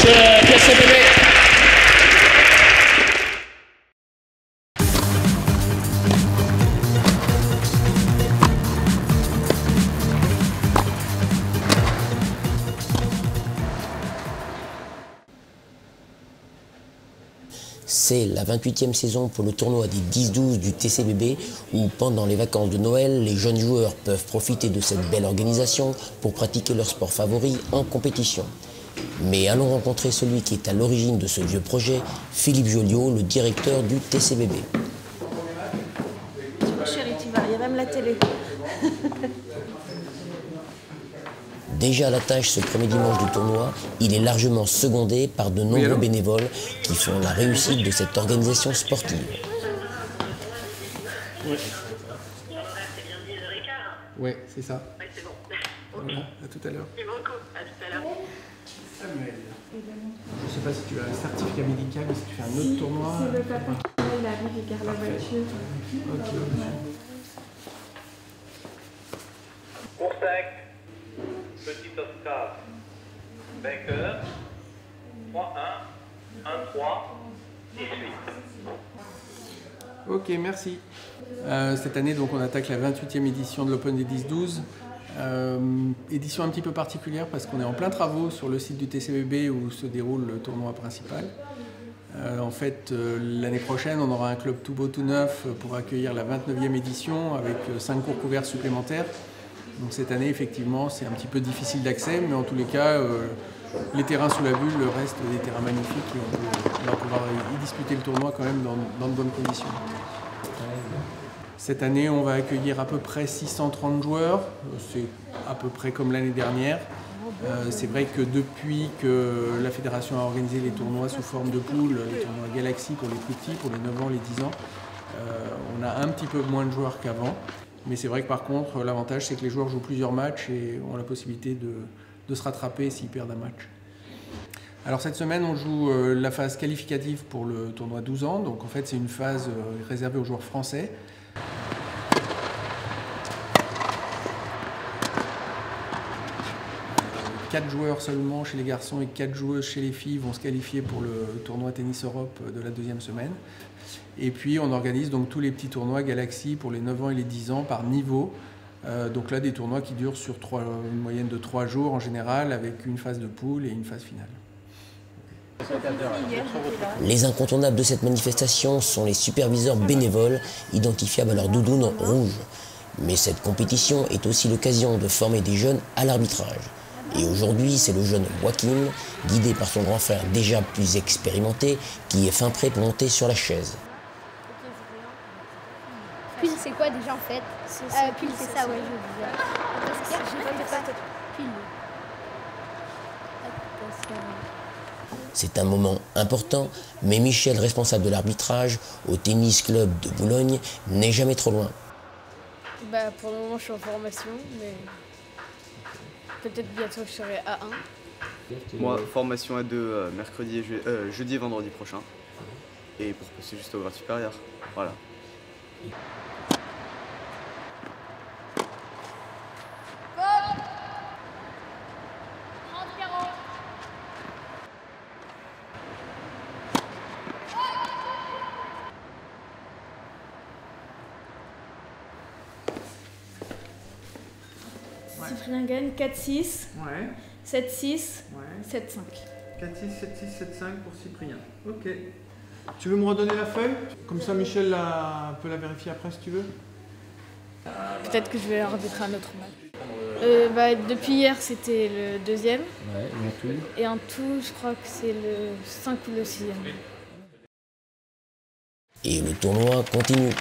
TCBB. C'est la 28e saison pour le tournoi des 10-12 du TCBB où pendant les vacances de Noël, les jeunes joueurs peuvent profiter de cette belle organisation pour pratiquer leur sport favori en compétition. Mais allons rencontrer celui qui est à l'origine de ce vieux projet, Philippe Joliot, le directeur du TCBB. Chérie, tu vas, il y a même la télé. Déjà à la tâche ce premier dimanche du tournoi, il est largement secondé par de nombreux bénévoles qui font la réussite de cette organisation sportive. Oui, c'est ça. Oui, c'est bon. Voilà, à tout à l'heure. Merci beaucoup. À tout à l'heure. Samuel, je ne sais pas si tu as un certificat médical ou si tu fais un autre tournoi. C'est le papa il arrive, il garde la voiture. Ok. Cours sec, petit Oscar, vainqueur, 3-1, 1-3, et suite. Ok, merci. Cette année, donc, on attaque la 28e édition de l'Open des 10-12. Édition un petit peu particulière parce qu'on est en plein travaux sur le site du TCBB où se déroule le tournoi principal. En fait, l'année prochaine, on aura un club tout beau, tout neuf pour accueillir la 29e édition avec 5 cours couverts supplémentaires. Donc cette année, effectivement, c'est un petit peu difficile d'accès, mais en tous les cas, les terrains sous la bulle, le reste des terrains magnifiques, et on va pouvoir y disputer le tournoi quand même dans de bonnes conditions. Cette année, on va accueillir à peu près 630 joueurs, c'est à peu près comme l'année dernière. C'est vrai que depuis que la fédération a organisé les tournois sous forme de poules, les tournois Galaxy pour les plus petits, pour les 9 ans, les 10 ans, on a un petit peu moins de joueurs qu'avant. Mais c'est vrai que par contre, l'avantage, c'est que les joueurs jouent plusieurs matchs et ont la possibilité de se rattraper s'ils perdent un match. Alors cette semaine, on joue la phase qualificative pour le tournoi 12 ans. Donc en fait, c'est une phase réservée aux joueurs français. Quatre joueurs seulement chez les garçons et 4 joueuses chez les filles vont se qualifier pour le tournoi Tennis Europe de la 2e semaine. Et puis on organise donc tous les petits tournois Galaxy pour les 9 ans et les 10 ans par niveau. Donc là, des tournois qui durent sur une moyenne de 3 jours en général, avec une phase de poule et une phase finale. Les incontournables de cette manifestation sont les superviseurs bénévoles identifiables à leur doudoune en rouge. Mais cette compétition est aussi l'occasion de former des jeunes à l'arbitrage. Et aujourd'hui, c'est le jeune Joachim, guidé par son grand frère déjà plus expérimenté, qui est fin prêt pour monter sur la chaise. Pile, c'est quoi déjà en fait? Pile, c'est ça, ouais, je disais. Pile. C'est un moment important, mais Michel, responsable de l'arbitrage au tennis club de Boulogne, n'est jamais trop loin. Bah, pour le moment, je suis en formation, mais peut-être bientôt je serai A1. Moi, formation A2 jeudi et vendredi prochain. Et pour passer juste au grade supérieur. Voilà. Cyprien gagne 4-6, Ouais, 7-6, ouais. 7-5. 4-6, 7-6, 7-5 pour Cyprien. Ok. Tu veux me redonner la feuille? Comme ça, Michel peut la vérifier après si tu veux. Peut-être que je vais arbitrer un autre match. Depuis hier, c'était le 2e. Ouais, et en tout. Et en tout, je crois que c'est le 5 ou le 6e. Et le tournoi continue.